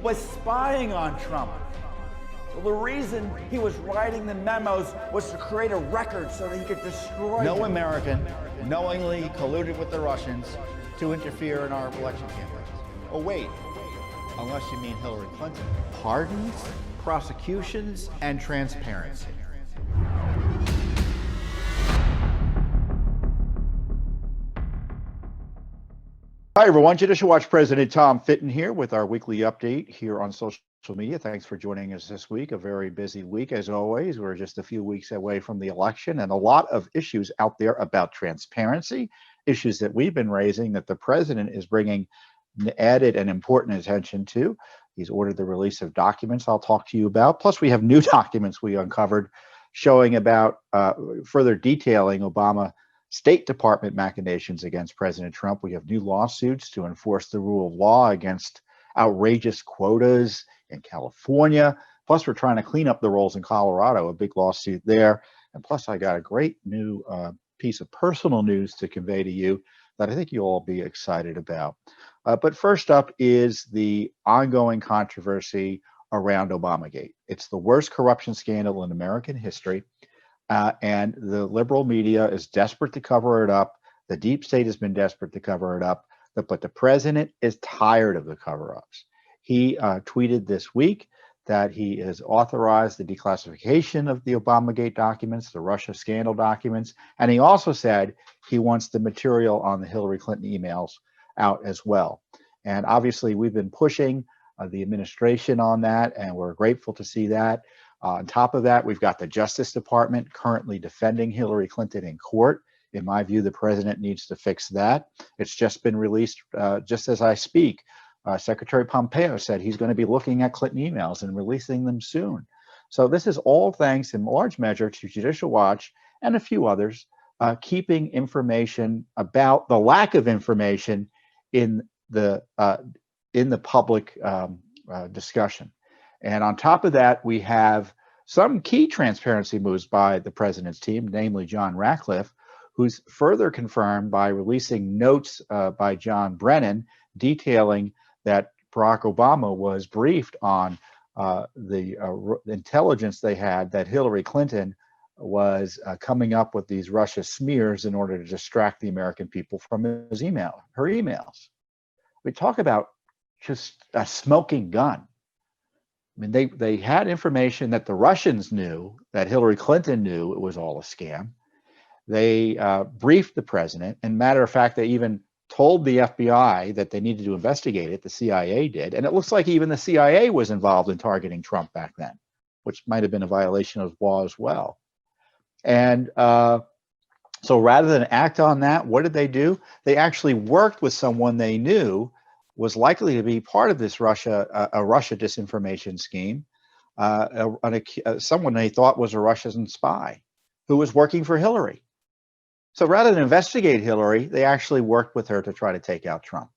was spying on Trump. Well, the reason he was writing the memos was to create a record so that he could destroy No him. American knowingly colluded with the Russians to interfere in our election campaigns. Oh, wait, unless you mean Hillary Clinton. Pardons, prosecutions, and transparency. Hi, everyone. Judicial Watch President Tom Fitton here with our weekly update here on social media. Thanks for joining us this week. A very busy week, as always. We're just a few weeks away from the election and a lot of issues out there about transparency, issues that we've been raising that the president is bringing added and important attention to. He's ordered the release of documents I'll talk to you about. Plus, we have new documents we uncovered showing about further detailing Obama State Department machinations against President Trump. We have new lawsuits to enforce the rule of law against outrageous quotas in California. Plus, we're trying to clean up the rolls in Colorado, a big lawsuit there. And plus, I got a great new piece of personal news to convey to you that I think you'll all be excited about. But first up is the ongoing controversy around Obamagate. It's the worst corruption scandal in American history. And the liberal media is desperate to cover it up. The deep state has been desperate to cover it up, but the president is tired of the cover-ups. He tweeted this week that he has authorized the declassification of the Obamagate documents, the Russia scandal documents, and he also said he wants the material on the Hillary Clinton emails out as well. And obviously, we've been pushing the administration on that, and we're grateful to see that. On top of that, we've got the Justice Department currently defending Hillary Clinton in court. In my view, the president needs to fix that. It's just been released just as I speak. Secretary Pompeo said he's going to be looking at Clinton emails and releasing them soon. So this is all thanks in large measure to Judicial Watch and a few others keeping information about the lack of information in the public discussion. And on top of that, we have some key transparency moves by the president's team, namely John Ratcliffe, who's further confirmed by releasing notes by John Brennan detailing that Barack Obama was briefed on the intelligence they had that Hillary Clinton was coming up with these Russia smears in order to distract the American people from her emails. We talk about just a smoking gun. I mean, they had information that the Russians knew, that Hillary Clinton knew it was all a scam. They briefed the president. And matter of fact, they even told the FBI that they needed to investigate it. The CIA did. And it looks like even the CIA was involved in targeting Trump back then, which might have been a violation of law as well. And so rather than act on that, what did they do? They actually worked with someone they knew was likely to be part of this Russia disinformation scheme, someone they thought was a Russian spy who was working for Hillary. So rather than investigate Hillary, they actually worked with her to try to take out Trump.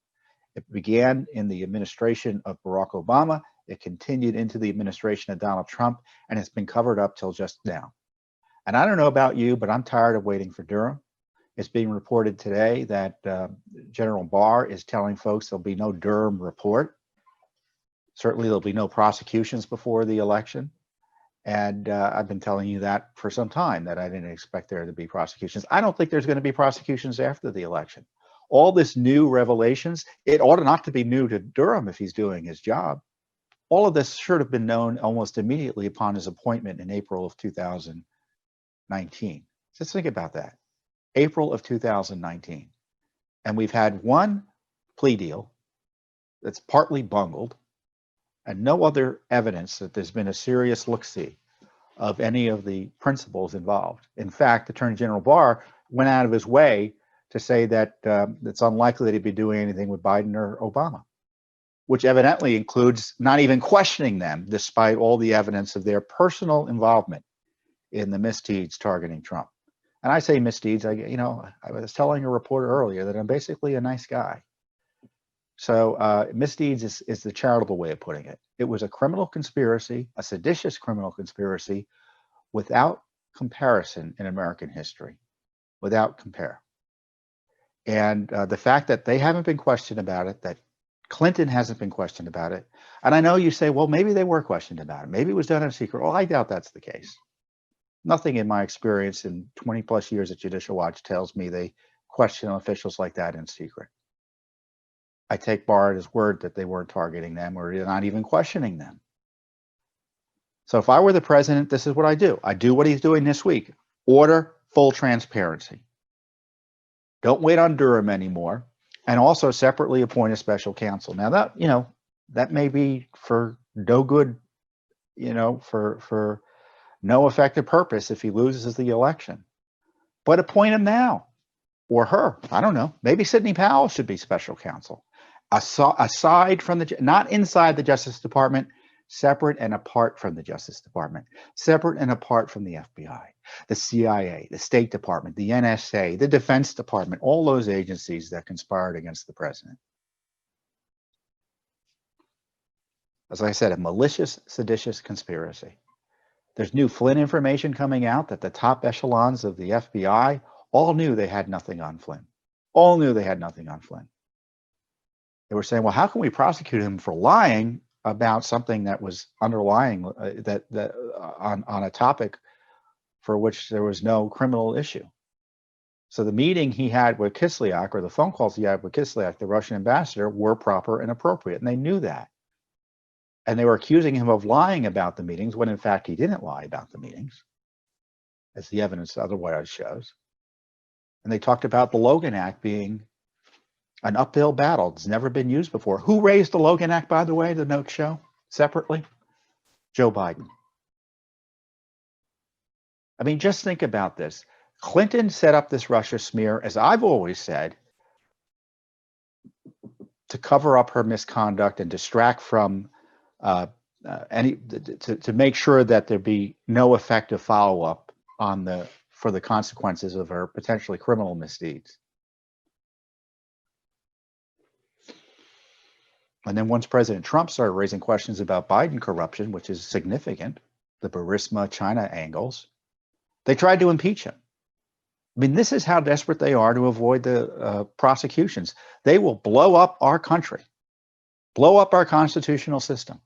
It began in the administration of Barack Obama. It continued into the administration of Donald Trump, and it's been covered up till just now. And I don't know about you, but I'm tired of waiting for Durham. It's being reported today that General Barr is telling folks there'll be no Durham report. Certainly there'll be no prosecutions before the election. And I've been telling you that for some time, that I didn't expect there to be prosecutions. I don't think there's going to be prosecutions after the election. All this new revelations, it ought not to be new to Durham if he's doing his job. All of this should have been known almost immediately upon his appointment in April of 2019. Just think about that. April of 2019. And we've had one plea deal that's partly bungled and no other evidence that there's been a serious look-see of any of the principals involved. In fact, Attorney General Barr went out of his way to say that it's unlikely that he'd be doing anything with Biden or Obama, which evidently includes not even questioning them, despite all the evidence of their personal involvement in the misdeeds targeting Trump. And I say misdeeds, I was telling a reporter earlier that I'm basically a nice guy. So misdeeds is the charitable way of putting it. It was a criminal conspiracy, a seditious criminal conspiracy without comparison in American history, without compare. And the fact that they haven't been questioned about it, that Clinton hasn't been questioned about it. And I know you say, well, maybe they were questioned about it. Maybe it was done in secret. Well, I doubt that's the case. Nothing in my experience in 20 plus years at Judicial Watch tells me they question officials like that in secret. I take Barr at his word that they weren't targeting them or not even questioning them. So if I were the president, this is what I do. I do what he's doing this week. Order full transparency. Don't wait on Durham anymore. And also separately appoint a special counsel. Now that, that may be for no good, for no effective purpose if he loses the election. But appoint him now, or her. I don't know. Maybe Sidney Powell should be special counsel. Aside from not inside the Justice Department, separate and apart from the Justice Department, separate and apart from the FBI, the CIA, the State Department, the NSA, the Defense Department, all those agencies that conspired against the president. As I said, a malicious, seditious conspiracy. There's new Flynn information coming out that the top echelons of the FBI all knew they had nothing on Flynn. All knew they had nothing on Flynn. They were saying, well, how can we prosecute him for lying about something that was underlying on a topic for which there was no criminal issue? So the meeting he had with Kislyak, or the phone calls he had with Kislyak, the Russian ambassador, were proper and appropriate, and they knew that. And they were accusing him of lying about the meetings when in fact he didn't lie about the meetings, as the evidence otherwise shows. And they talked about the Logan Act being an uphill battle. It's never been used before. Who raised the Logan Act, by the way, the notes show separately? Joe Biden. I mean, just think about this. Clinton set up this Russia smear, as I've always said, to cover up her misconduct and distract from to make sure that there be no effective follow-up for the consequences of her potentially criminal misdeeds. And then once President Trump started raising questions about Biden corruption, which is significant, the Burisma China angles, they tried to impeach him. I mean, this is how desperate they are to avoid the prosecutions. They will blow up our country, blow up our constitutional system.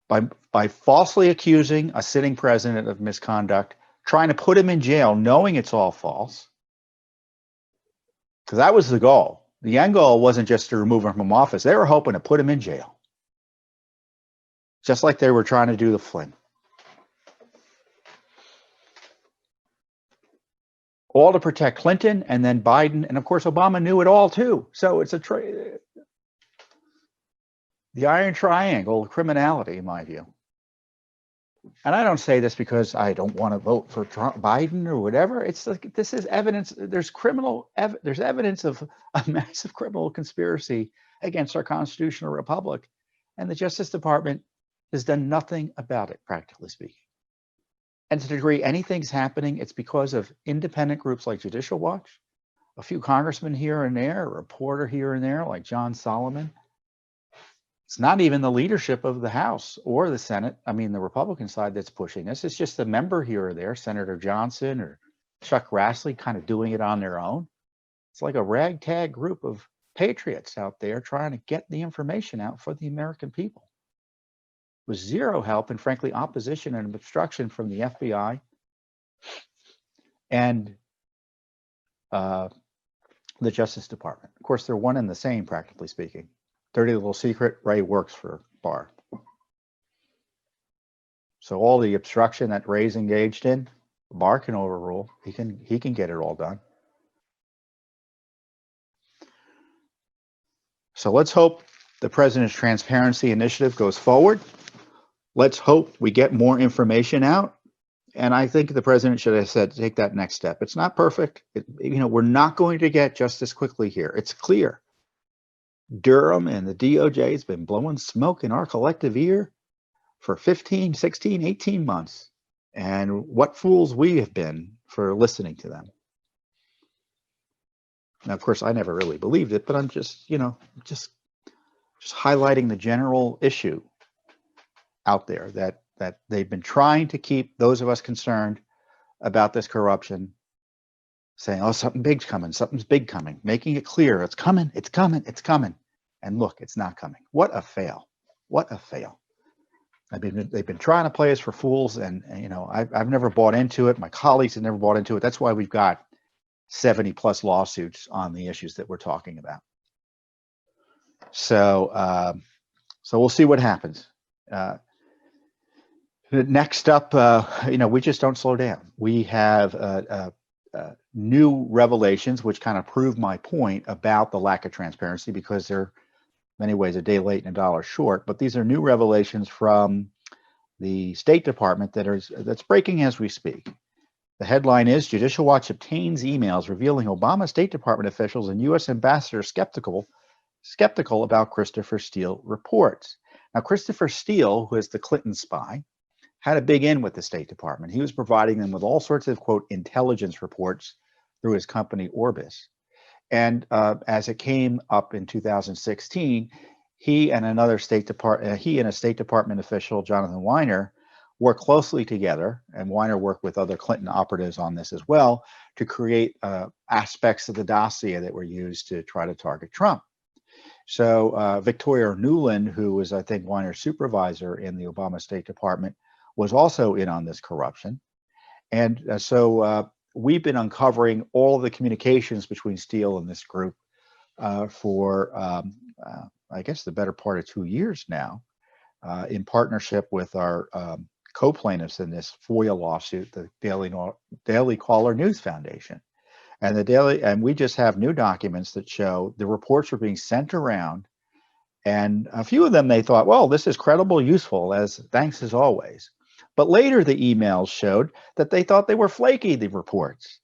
By falsely accusing a sitting president of misconduct, trying to put him in jail, knowing it's all false. Because that was the goal. The end goal wasn't just to remove him from office. They were hoping to put him in jail. Just like they were trying to do to Flynn. All to protect Clinton and then Biden. And of course, Obama knew it all too. So it's the iron triangle of criminality, in my view. And I don't say this because I don't want to vote for Biden or whatever. It's like, this is evidence. There's evidence of a massive criminal conspiracy against our constitutional republic. And the Justice Department has done nothing about it, practically speaking. And to the degree anything's happening, it's because of independent groups like Judicial Watch, a few congressmen here and there, a reporter here and there like John Solomon. It's not even the leadership of the House or the Senate, I mean the Republican side, that's pushing this. It's just a member here or there, Senator Johnson or Chuck Grassley, kind of doing it on their own. It's like a ragtag group of patriots out there trying to get the information out for the American people, with zero help and frankly opposition and obstruction from the FBI and the Justice Department. Of course, they're one and the same, practically speaking. Dirty little secret, Ray works for Barr. So all the obstruction that Ray's engaged in, Barr can overrule. He can get it all done. So let's hope the president's transparency initiative goes forward. Let's hope we get more information out. And I think the president should have said, take that next step. It's not perfect. We're not going to get justice quickly here. It's clear. Durham and the DOJ has been blowing smoke in our collective ear for 15, 16, 18 months. And what fools we have been for listening to them. Now, of course, I never really believed it, but I'm just highlighting the general issue out there that they've been trying to keep those of us concerned about this corruption saying, oh, something big's coming, something's big coming, making it clear it's coming, it's coming, it's coming. And look, it's not coming. What a fail. What a fail. They've been trying to play us for fools, and you know, I've never bought into it. My colleagues have never bought into it. That's why we've got 70 plus lawsuits on the issues that we're talking about. So, so we'll see what happens. Next up, you know, we just don't slow down. We have new revelations, which kind of prove my point about the lack of transparency, because they're many ways a day late and a dollar short. But these are new revelations from the State Department that's breaking as we speak. The headline is Judicial Watch obtains emails revealing Obama State Department officials and U.S. ambassadors skeptical about Christopher Steele reports. Now, Christopher Steele, who is the Clinton spy, had a big in with the State Department. He was providing them with all sorts of, quote, intelligence reports through his company Orbis. And as it came up in 2016, he and a State Department official, Jonathan Weiner, worked closely together, and Weiner worked with other Clinton operatives on this as well, to create aspects of the dossier that were used to try to target Trump. So Victoria Nuland, who was, I think, Weiner's supervisor in the Obama State Department, was also in on this corruption. And so we've been uncovering all of the communications between Steele and this group for, I guess, the better part of 2 years now, in partnership with our co-plaintiffs in this FOIA lawsuit, the Daily Caller News Foundation. And we just have new documents that show the reports are being sent around, and a few of them they thought, well, this is credible, useful, thanks as always. But later the emails showed that they thought they were flaky, the reports.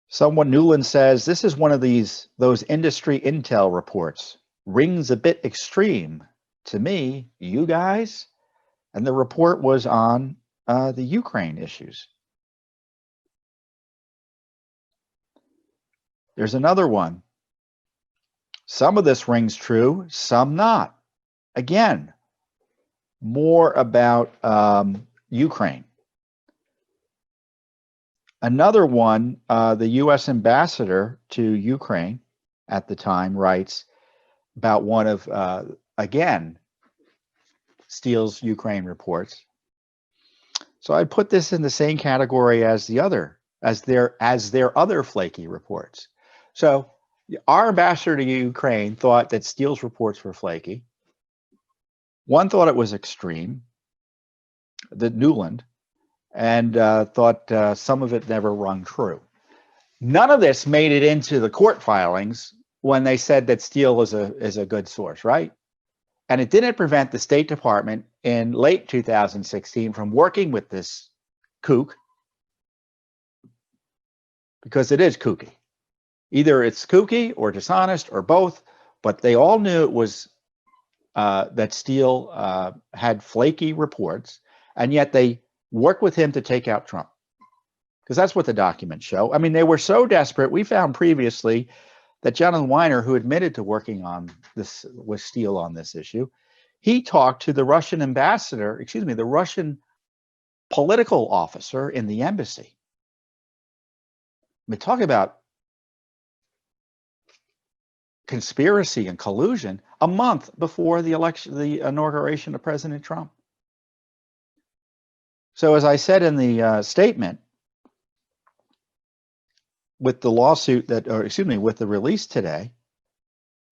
Someone, Newland says, this is one of those industry intel reports. Rings a bit extreme to me, you guys. And the report was on the Ukraine issues. There's another one. Some of this rings true, some not. Again, more about Ukraine. Another one, the U.S. ambassador to Ukraine at the time writes about one of, again, Steele's Ukraine reports. So I put this in the same category as their other flaky reports. So our ambassador to Ukraine thought that Steele's reports were flaky. One thought it was extreme, the Newland, and thought some of it never rung true. None of this made it into the court filings when they said that Steele is a good source, right? And it didn't prevent the State Department in late 2016 from working with this kook, because it is kooky. Either it's kooky or dishonest or both, but they all knew it was that Steele had flaky reports, and yet they worked with him to take out Trump, because that's what the documents show. I mean, they were so desperate. We found previously that Jonathan Weiner, who admitted to working on this with Steele on this issue, he talked to the Russian ambassador, the Russian political officer in the embassy. I mean, talk about conspiracy and collusion a month before the election, the inauguration of President Trump. So as I said in the statement, with the lawsuit with the release today,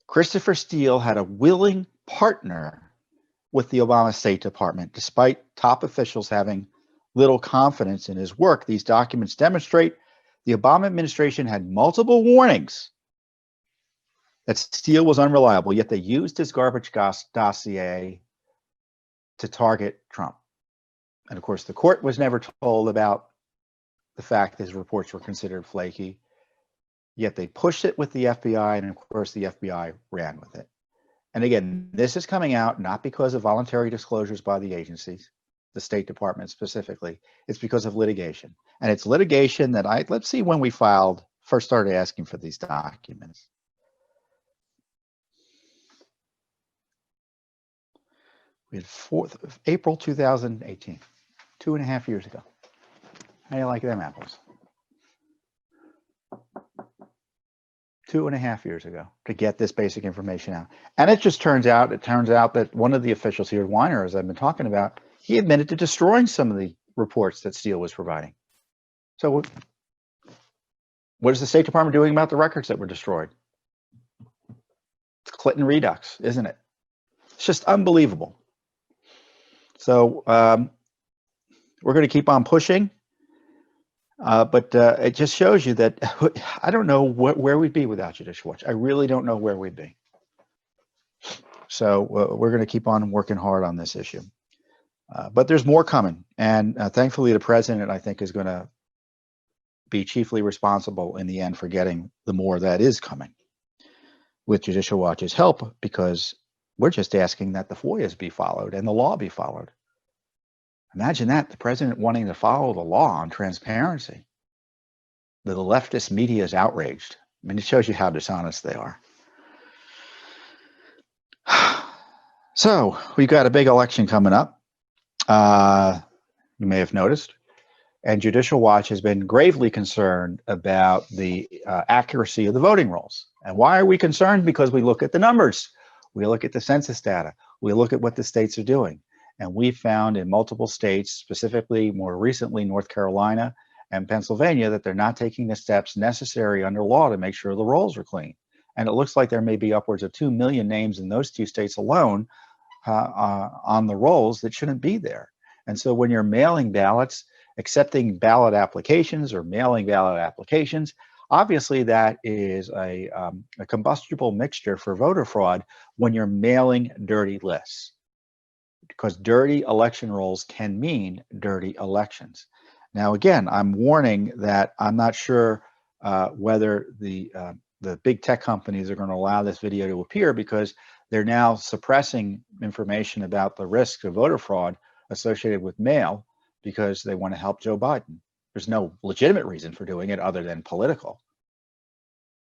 Christopher Steele had a willing partner with the Obama State Department, despite top officials having little confidence in his work. These documents demonstrate the Obama administration had multiple warnings that Steele was unreliable, yet they used his garbage dossier to target Trump. And of course, the court was never told about the fact that his reports were considered flaky, yet they pushed it with the FBI, and of course the FBI ran with it. And again, this is coming out not because of voluntary disclosures by the agencies, the State Department specifically. It's because of litigation. And it's litigation that let's see when we first started asking for these documents. We had April 2018, 2.5 years ago. How do you like them apples? 2.5 years ago to get this basic information out. And it turns out that one of the officials here, Weiner, as I've been talking about, he admitted to destroying some of the reports that Steele was providing. So what is the State Department doing about the records that were destroyed? It's Clinton Redux, isn't it? It's just unbelievable. So we're going to keep on pushing. But it just shows you that I don't know where we'd be without Judicial Watch. I really don't know where we'd be. So we're going to keep on working hard on this issue. But there's more coming. And thankfully, the president, I think, is going to be chiefly responsible in the end for getting the more that is coming with Judicial Watch's help, because we're just asking that the FOIAs be followed and the law be followed. Imagine that, the president wanting to follow the law on transparency. The leftist media is outraged. I mean, it shows you how dishonest they are. So we've got a big election coming up. You may have noticed. And Judicial Watch has been gravely concerned about the accuracy of the voting rolls. And why are we concerned? Because we look at the numbers. We look at the census data. We look at what the states are doing. And we found in multiple states, specifically more recently North Carolina and Pennsylvania, that they're not taking the steps necessary under law to make sure the rolls are clean. And it looks like there may be upwards of 2 million names in those two states alone on the rolls that shouldn't be there. And so when you're mailing ballots, accepting ballot applications or mailing ballot applications, obviously that is a combustible mixture for voter fraud when you're mailing dirty lists. Because dirty election rolls can mean dirty elections. Now, again, I'm warning that I'm not sure whether the big tech companies are going to allow this video to appear, because they're now suppressing information about the risk of voter fraud associated with mail because they want to help Joe Biden. There's no legitimate reason for doing it other than political.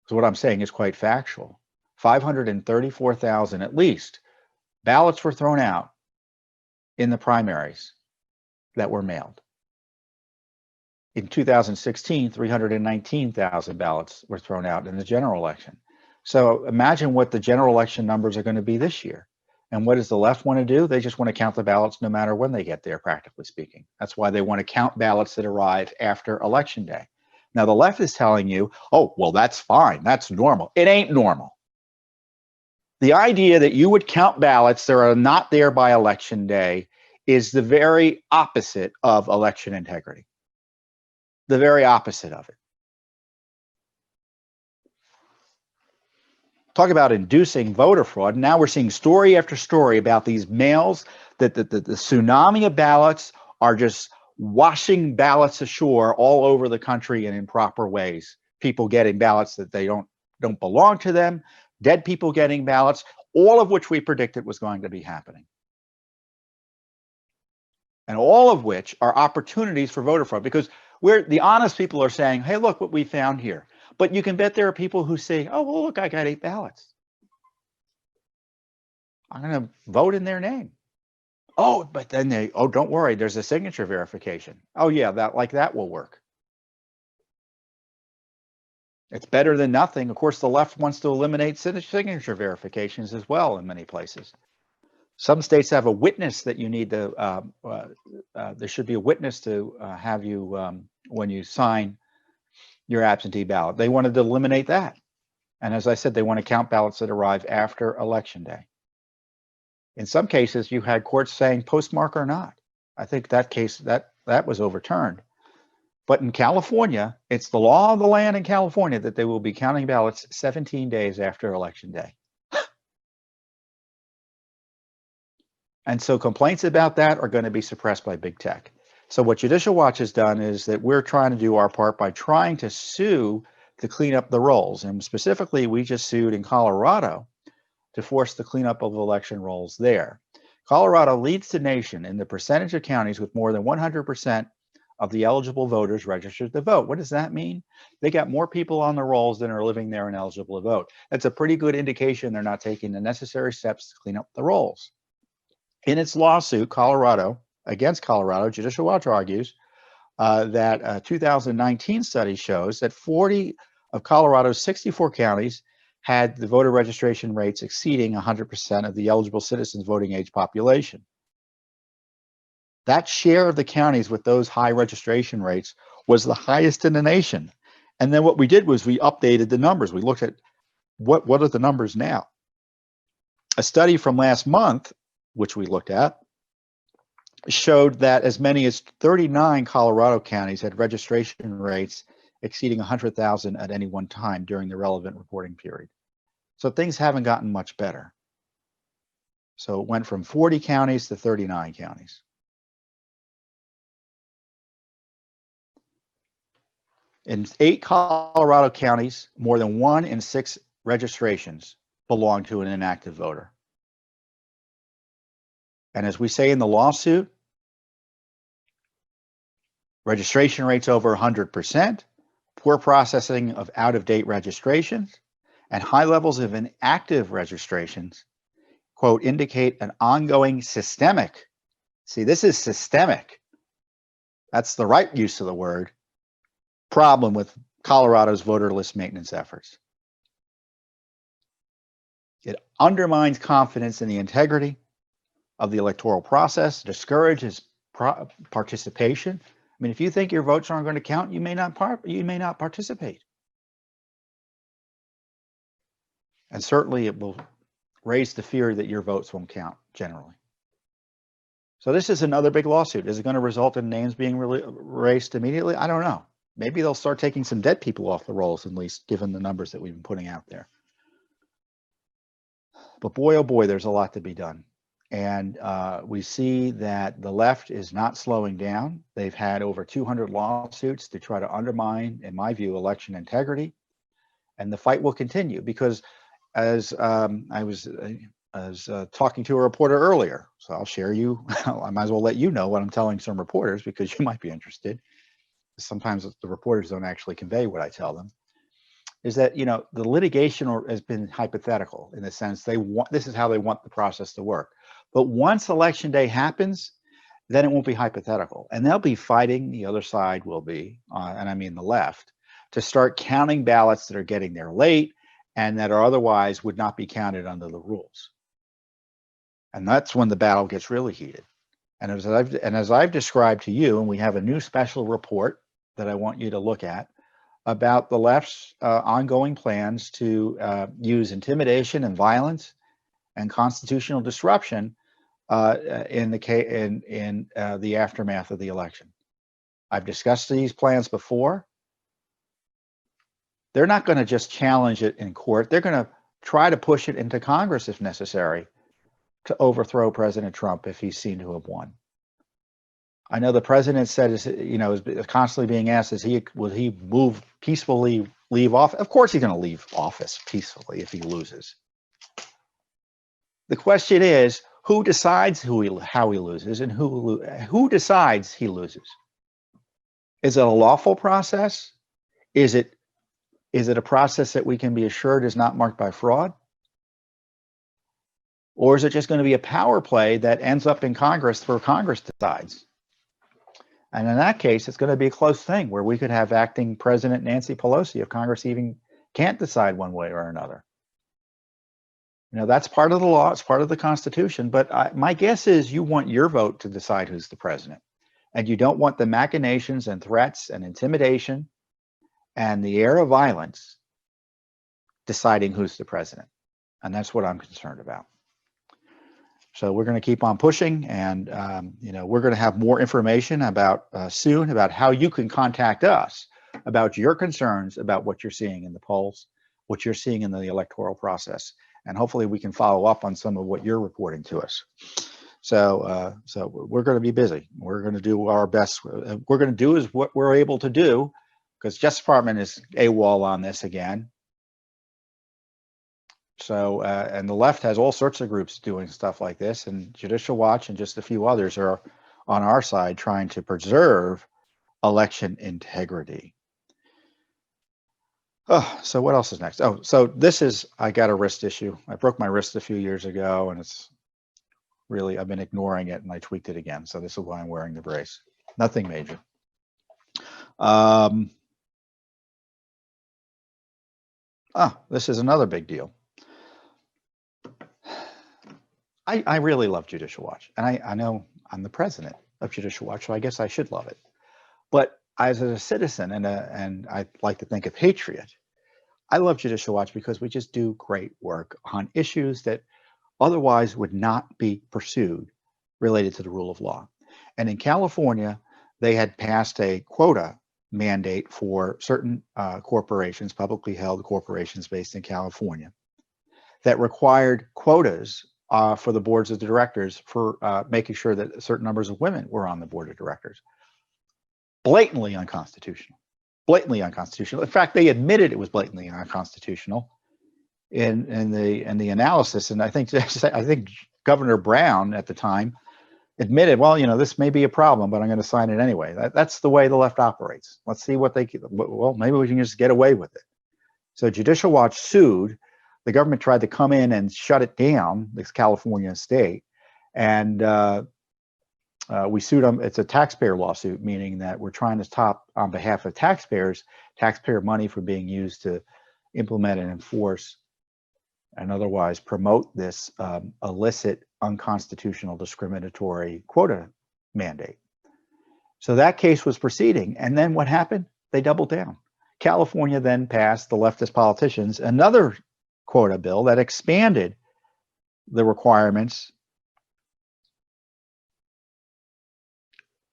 So what I'm saying is quite factual. 534,000 at least ballots were thrown out in the primaries that were mailed. In 2016, 319,000 ballots were thrown out in the general election. So imagine what the general election numbers are going to be this year. And what does the left want to do? They just want to count the ballots no matter when they get there, practically speaking. That's why they want to count ballots that arrive after Election Day. Now, the left is telling you, oh, well, that's fine. That's normal. It ain't normal. The idea that you would count ballots that are not there by Election Day is the very opposite of election integrity. The very opposite of it. Talk about inducing voter fraud. Now we're seeing story after story about these mails, that the tsunami of ballots are just washing ballots ashore all over the country in improper ways. People getting ballots that they don't belong to them, dead people getting ballots, all of which we predicted was going to be happening. And all of which are opportunities for voter fraud, because the honest people are saying, hey, look what we found here. But you can bet there are people who say, oh, well, look, I got 8 ballots. I'm going to vote in their name. Oh, but then don't worry, there's a signature verification. Oh, yeah, that will work. It's better than nothing. Of course, the left wants to eliminate signature verifications as well in many places. Some states have a witness that you need to, there should be a witness to have you when you sign your absentee ballot. They wanted to eliminate that. And as I said, they want to count ballots that arrive after Election Day. In some cases, you had courts saying postmark or not. I think that case, that was overturned. But in California, it's the law of the land in California that they will be counting ballots 17 days after Election Day. And so complaints about that are going to be suppressed by big tech. So what Judicial Watch has done is that we're trying to do our part by trying to sue to clean up the rolls. And specifically, we just sued in Colorado to force the cleanup of election rolls there. Colorado leads the nation in the percentage of counties with more than 100% of the eligible voters registered to vote. What does that mean? They got more people on the rolls than are living there and eligible to vote. That's a pretty good indication they're not taking the necessary steps to clean up the rolls. In its lawsuit, against Colorado, Judicial Watch argues that a 2019 study shows that 40 of Colorado's 64 counties had the voter registration rates exceeding 100% of the eligible citizens voting age population. That share of the counties with those high registration rates was the highest in the nation. And then what we did was we updated the numbers. We looked at what are the numbers now. A study from last month, which we looked at, showed that as many as 39 Colorado counties had registration rates exceeding 100,000 at any one time during the relevant reporting period. So things haven't gotten much better. So it went from 40 counties to 39 counties. In 8 Colorado counties, more than 1 in 6 registrations belong to an inactive voter. And as we say in the lawsuit, registration rates over 100%, poor processing of out-of-date registrations, and high levels of inactive registrations, quote, indicate an ongoing systemic, see, this is systemic, that's the right use of the word, problem with Colorado's voter list maintenance efforts. It undermines confidence in the integrity of the electoral process, discourages participation. I mean, if you think your votes aren't going to count, you may not participate. And certainly it will raise the fear that your votes won't count generally. So this is another big lawsuit. Is it going to result in names being erased immediately? I don't know. Maybe they'll start taking some dead people off the rolls, at least given the numbers that we've been putting out there. But boy, oh boy, there's a lot to be done. And we see that the left is not slowing down. They've had over 200 lawsuits to try to undermine, in my view, election integrity. And the fight will continue because as I was talking to a reporter earlier, so I'll share you, I might as well let you know what I'm telling some reporters because you might be interested. Sometimes the reporters don't actually convey what I tell them, is that, you know, the litigation has been hypothetical in the sense this is how they want the process to work. But once election day happens, then it won't be hypothetical. And they'll be fighting, the other side will be, and I mean the left, to start counting ballots that are getting there late and that are otherwise would not be counted under the rules. And that's when the battle gets really heated. And as I've described to you, and we have a new special report that I want you to look at about the left's ongoing plans to use intimidation and violence and constitutional disruption in the aftermath of the election. I've discussed these plans before. They're not going to just challenge it in court. They're going to try to push it into Congress if necessary to overthrow President Trump if he's seen to have won. I know the president said, is constantly being asked, will he move peacefully, leave office? Of course he's going to leave office peacefully if he loses. The question is, who decides how he loses and who decides he loses? Is it a lawful process? Is it a process that we can be assured is not marked by fraud? Or is it just going to be a power play that ends up in Congress where Congress decides? And in that case, it's going to be a close thing where we could have acting President Nancy Pelosi if Congress even can't decide one way or another. You know, that's part of the law. It's part of the Constitution. But my guess is you want your vote to decide who's the president. And you don't want the machinations and threats and intimidation and the air of violence deciding who's the president. And that's what I'm concerned about. So we're going to keep on pushing, and we're going to have more information about soon about how you can contact us about your concerns about what you're seeing in the polls, what you're seeing in the electoral process, and hopefully we can follow up on some of what you're reporting to us. So we're going to be busy. We're going to do our best. We're going to do is what we're able to do, because Justice Department is AWOL on this again. So, and the left has all sorts of groups doing stuff like this, and Judicial Watch and just a few others are on our side trying to preserve election integrity. Oh, so what else is next? Oh, so this is, I got a wrist issue. I broke my wrist a few years ago, and it's really, I've been ignoring it, and I tweaked it again. So this is why I'm wearing the brace. Nothing major. This is another big deal. I really love Judicial Watch, and I know I'm the president of Judicial Watch, so I guess I should love it. But as a citizen and I like to think a patriot, I love Judicial Watch because we just do great work on issues that otherwise would not be pursued related to the rule of law. And in California, they had passed a quota mandate for certain corporations, publicly held corporations based in California, that required quotas for the boards of directors for making sure that certain numbers of women were on the board of directors. Blatantly unconstitutional. Blatantly unconstitutional. In fact, they admitted it was blatantly unconstitutional in the analysis. And I think Governor Brown at the time admitted, well, this may be a problem, but I'm going to sign it anyway. That's the way the left operates. Let's see what well, maybe we can just get away with it. So Judicial Watch sued. The government tried to come in and shut it down, this California state. And we sued them. It's a taxpayer lawsuit, meaning that we're trying to stop, on behalf of taxpayers, taxpayer money from being used to implement and enforce and otherwise promote this illicit, unconstitutional, discriminatory quota mandate. So that case was proceeding. And then what happened? They doubled down. California then passed, the leftist politicians, another quota bill that expanded the requirements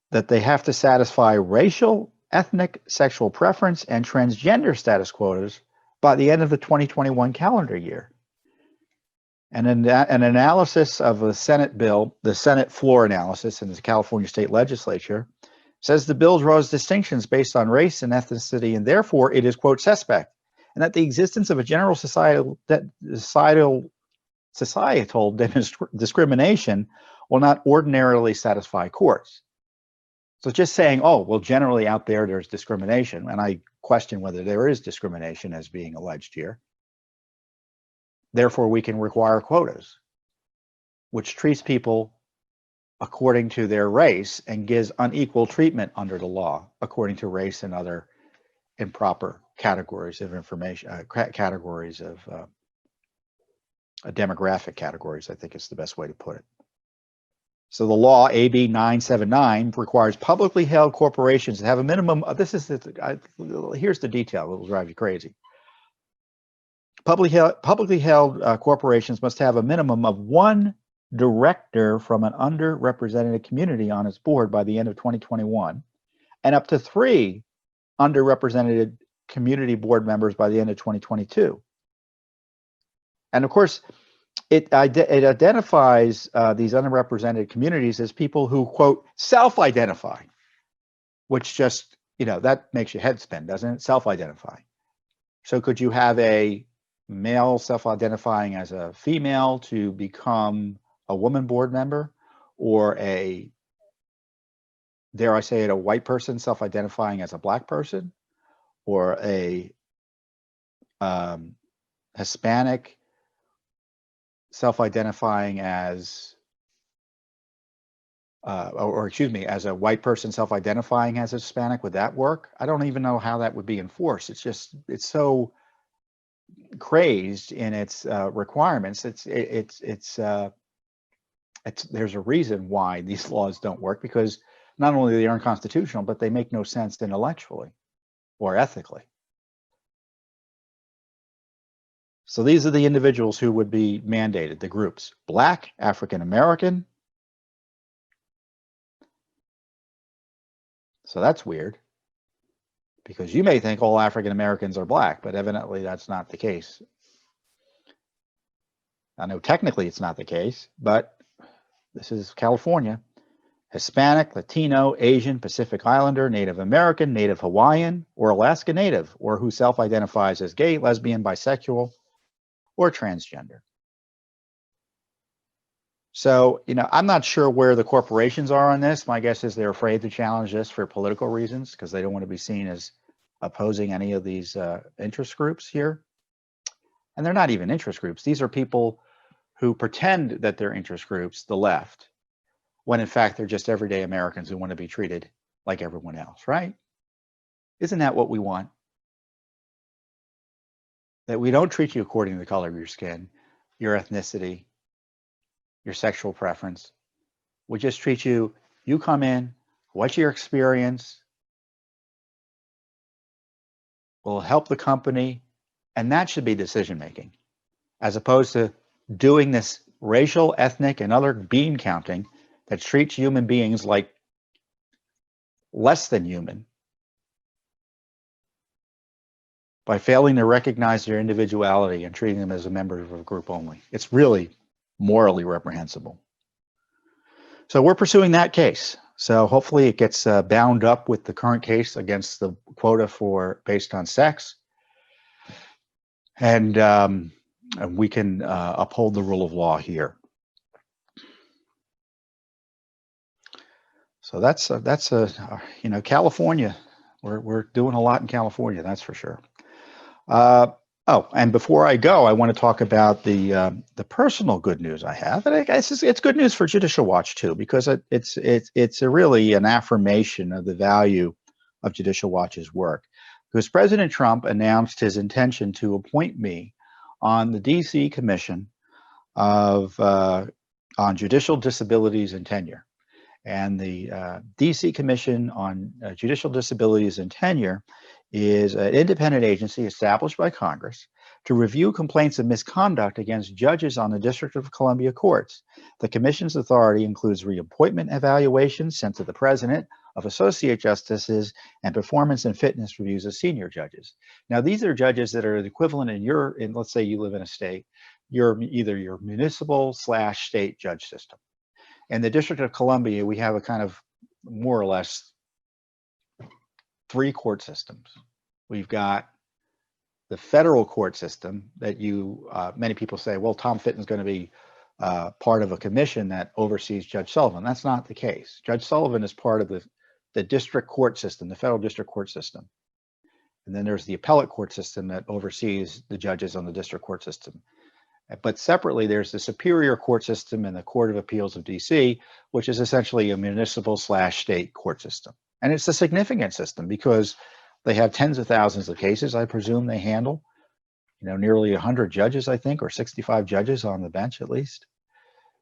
that they have to satisfy racial, ethnic, sexual preference, and transgender status quotas by the end of the 2021 calendar year. And in an analysis of a Senate bill, the Senate floor analysis in the California State Legislature, says the bill draws distinctions based on race and ethnicity, and therefore it is, quote, suspect, and that the existence of a general societal discrimination will not ordinarily satisfy courts. So just saying, oh, well, generally out there's discrimination, and I question whether there is discrimination as being alleged here. Therefore, we can require quotas, which treats people according to their race and gives unequal treatment under the law according to race and other improper categories of information, categories of demographic categories, I think is the best way to put it. So the law, AB 979, requires publicly held corporations to have a minimum. Here's the detail. It will drive you crazy. Publicly held corporations must have a minimum of one director from an underrepresented community on its board by the end of 2021, and up to 3 underrepresented community board members by the end of 2022. And of course, it identifies these underrepresented communities as people who, quote, self-identify, which just, that makes your head spin, doesn't it? Self-identify. So could you have a male self-identifying as a female to become a woman board member, or a, dare I say it, a white person self-identifying as a black person, or a Hispanic self-identifying as, as a white person self-identifying as a Hispanic? Would that work? I don't even know how that would be enforced. It's so crazed in its requirements. There's a reason why these laws don't work, because not only are they unconstitutional, but they make no sense intellectually or ethically. So these are the individuals who would be mandated, the groups: Black, African American. So that's weird, because you may think all African Americans are Black, but evidently that's not the case. I know technically it's not the case, but this is California. Hispanic, Latino, Asian, Pacific Islander, Native American, Native Hawaiian, or Alaska Native, or who self-identifies as gay, lesbian, bisexual, or transgender. So, I'm not sure where the corporations are on this. My guess is they're afraid to challenge this for political reasons, because they don't want to be seen as opposing any of these interest groups here. And they're not even interest groups. These are people who pretend that they're interest groups, the left, when in fact they're just everyday Americans who want to be treated like everyone else, right? Isn't that what we want? That we don't treat you according to the color of your skin, your ethnicity, your sexual preference. We just treat you, you come in, what's your experience, will help the company, and that should be decision making, as opposed to doing this racial, ethnic, and other bean counting that treats human beings like less than human by failing to recognize their individuality and treating them as a member of a group only. It's really morally reprehensible. So we're pursuing that case. So hopefully it gets bound up with the current case against the quota for based on sex. And we can uphold the rule of law here. So that's you know, California. We're doing a lot in California, that's for sure. Oh, and before I go, I want to talk about the personal good news I have. And I guess it's good news for Judicial Watch too, because it's really an affirmation of the value of Judicial Watch's work. Because President Trump announced his intention to appoint me on the D.C. Commission of on Judicial Disabilities and Tenure. And the D.C. Commission on Judicial Disabilities and Tenure is an independent agency established by Congress to review complaints of misconduct against judges on the District of Columbia courts. The commission's authority includes reappointment evaluations sent to the president of associate justices and performance and fitness reviews of senior judges. Now, these are judges that are the equivalent in let's say you live in a state, either your municipal / state judge system. In the District of Columbia, we have a kind of more or less 3 court systems. We've got the federal court system that many people say, well, Tom Fitton's going to be part of a commission that oversees Judge Sullivan. That's not the case. Judge Sullivan is part of the district court system, the federal district court system. And then there's the appellate court system that oversees the judges on the district court system. But separately, there's the Superior Court System and the Court of Appeals of D.C., which is essentially a municipal / state court system. And it's a significant system because they have tens of thousands of cases, I presume they handle, you know, nearly 100 judges, I think, or 65 judges on the bench at least.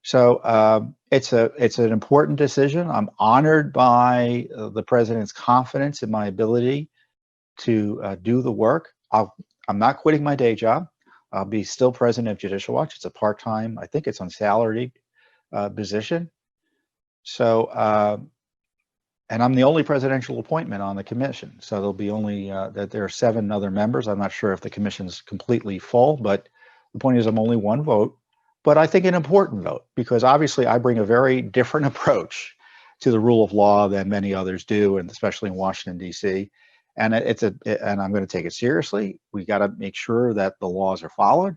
So it's an important decision. I'm honored by the president's confidence in my ability to do the work. I'm not quitting my day job. I'll be still president of Judicial Watch. It's a part-time, I think it's unsalaried position. So, and I'm the only presidential appointment on the commission. So there'll be only, that there are 7 other members. I'm not sure if the commission's completely full, but the point is I'm only 1 vote, but I think an important vote, because obviously I bring a very different approach to the rule of law than many others do, and especially in Washington, D.C. And and I'm going to take it seriously. We got to make sure that the laws are followed,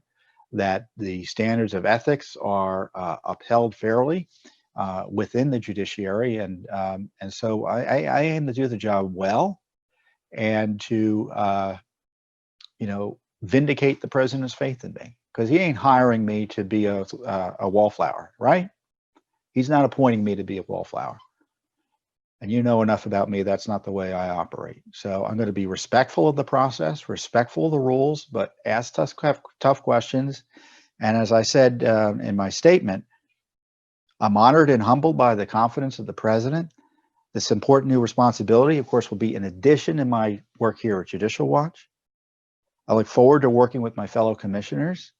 that the standards of ethics are upheld fairly within the judiciary, and so I aim to do the job well, and to you know, vindicate the president's faith in me, because he ain't hiring me to be a wallflower, right? He's not appointing me to be a wallflower. And you know enough about me, that's not the way I operate. So I'm going to be respectful of the process, respectful of the rules, but ask tough questions. And as I said in my statement, I'm honored and humbled by the confidence of the president. This important new responsibility, of course, will be in addition to my work here at Judicial Watch. I look forward to working with my fellow commissioners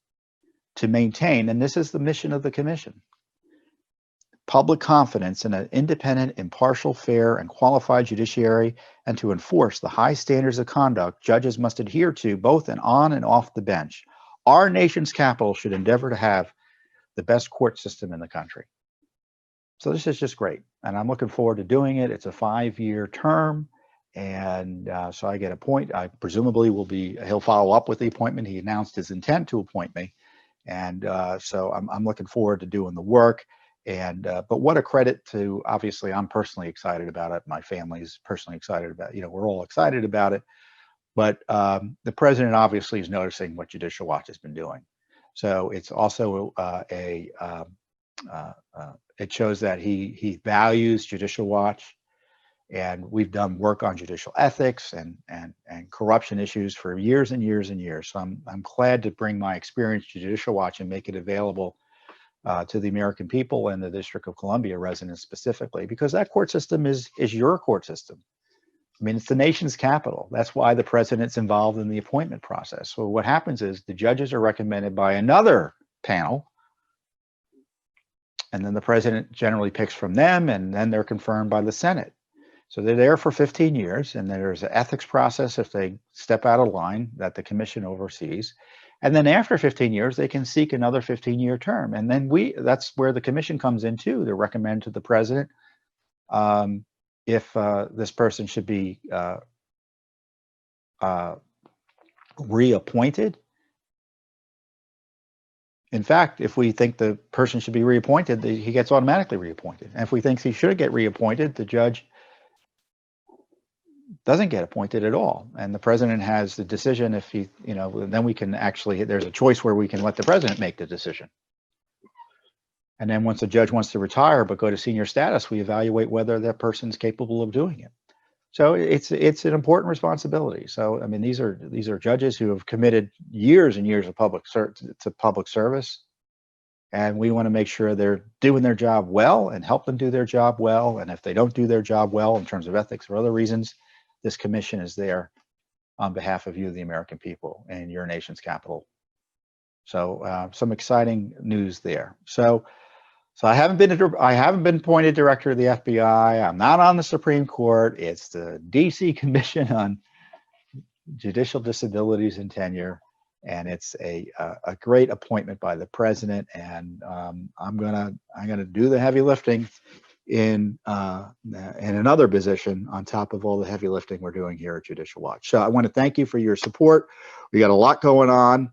to maintain, and this is the mission of the commission, public confidence in an independent, impartial, fair, and qualified judiciary, and to enforce the high standards of conduct judges must adhere to both on and off the bench. Our nation's capital should endeavor to have the best court system in the country. So this is just great, and I'm looking forward to doing it. It's a 5-year term, and so I get a point. I presumably he'll follow up with the appointment. He announced his intent to appoint me, and so I'm looking forward to doing the work. And but what a credit to, obviously I'm personally excited about it, my family's personally excited about it, you know, we're all excited about it, but the president obviously is noticing what Judicial Watch has been doing. So it's also it shows that he values Judicial Watch, And we've done work on judicial ethics and corruption issues for years and years and years. So I'm glad to bring my experience to Judicial Watch and make it available to the American people and the District of Columbia residents specifically, because that court system is your court system. I mean, it's the nation's capital. That's why the president's involved in the appointment process. So what happens is the judges are recommended by another panel, and then the president generally picks from them, and then they're confirmed by the Senate. So they're there for 15 years, and there's an ethics process if they step out of line that the commission oversees. And then after 15 years, they can seek another 15-year term. And then that's where the commission comes in too, to recommend to the president if this person should be reappointed. In fact, if we think the person should be reappointed, he gets automatically reappointed. And if we think he should get reappointed, the judge doesn't get appointed at all. And the president has the decision if he, then we can actually, there's a choice where we can let the president make the decision. And then once a judge wants to retire but go to senior status, we evaluate whether that person's capable of doing it. So it's an important responsibility. So I mean, these are judges who have committed years and years of public service, and we want to make sure they're doing their job well and help them do their job well. And if they don't do their job well in terms of ethics or other reasons, this commission is there on behalf of you, the American people, and your nation's capital. So some exciting news there. So I haven't been appointed director of the FBI. I'm not on the Supreme Court. It's the DC Commission on Judicial Disabilities and Tenure, and it's a great appointment by the president. And I'm gonna do the heavy lifting in another position on top of all the heavy lifting we're doing here at Judicial Watch. So I want to thank you for your support. We got a lot going on.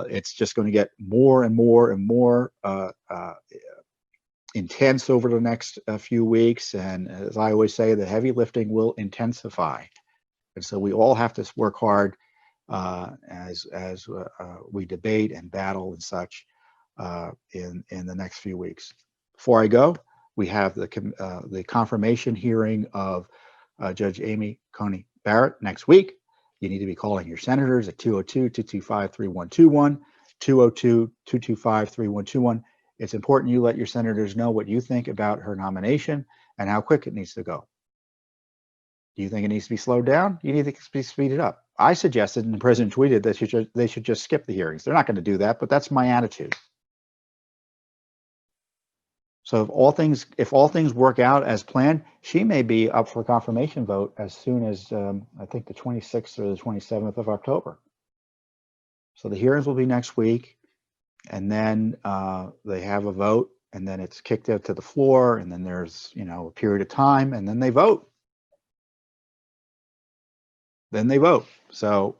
It's just going to get more and more and more intense over the next few weeks. And as I always say, the heavy lifting will intensify. And so we all have to work hard as we debate and battle and such in the next few weeks. Before I go, we have the confirmation hearing of Judge Amy Coney Barrett next week. You need to be calling your senators at 202-225-3121, 202-225-3121. It's important you let your senators know what you think about her nomination and how quick it needs to go. Do you think it needs to be slowed down? You need to be speeded up. I suggested, and the president tweeted, that they should just skip the hearings. They're not going to do that, but that's my attitude. So if all things work out as planned, she may be up for confirmation vote as soon as I think the 26th or the 27th of October. So the hearings will be next week, and then they have a vote, and then it's kicked out to the floor, and then there's a period of time, and then they vote. So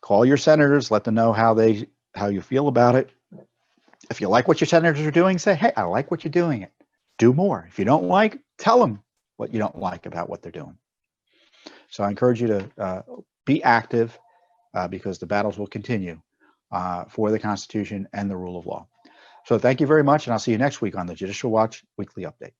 call your senators, let them know how you feel about it. If you like what your senators are doing, say, hey, I like what you're doing. Do more. If you don't like, tell them what you don't like about what they're doing. So I encourage you to be active because the battles will continue for the Constitution and the rule of law. So thank you very much, and I'll see you next week on the Judicial Watch Weekly Update.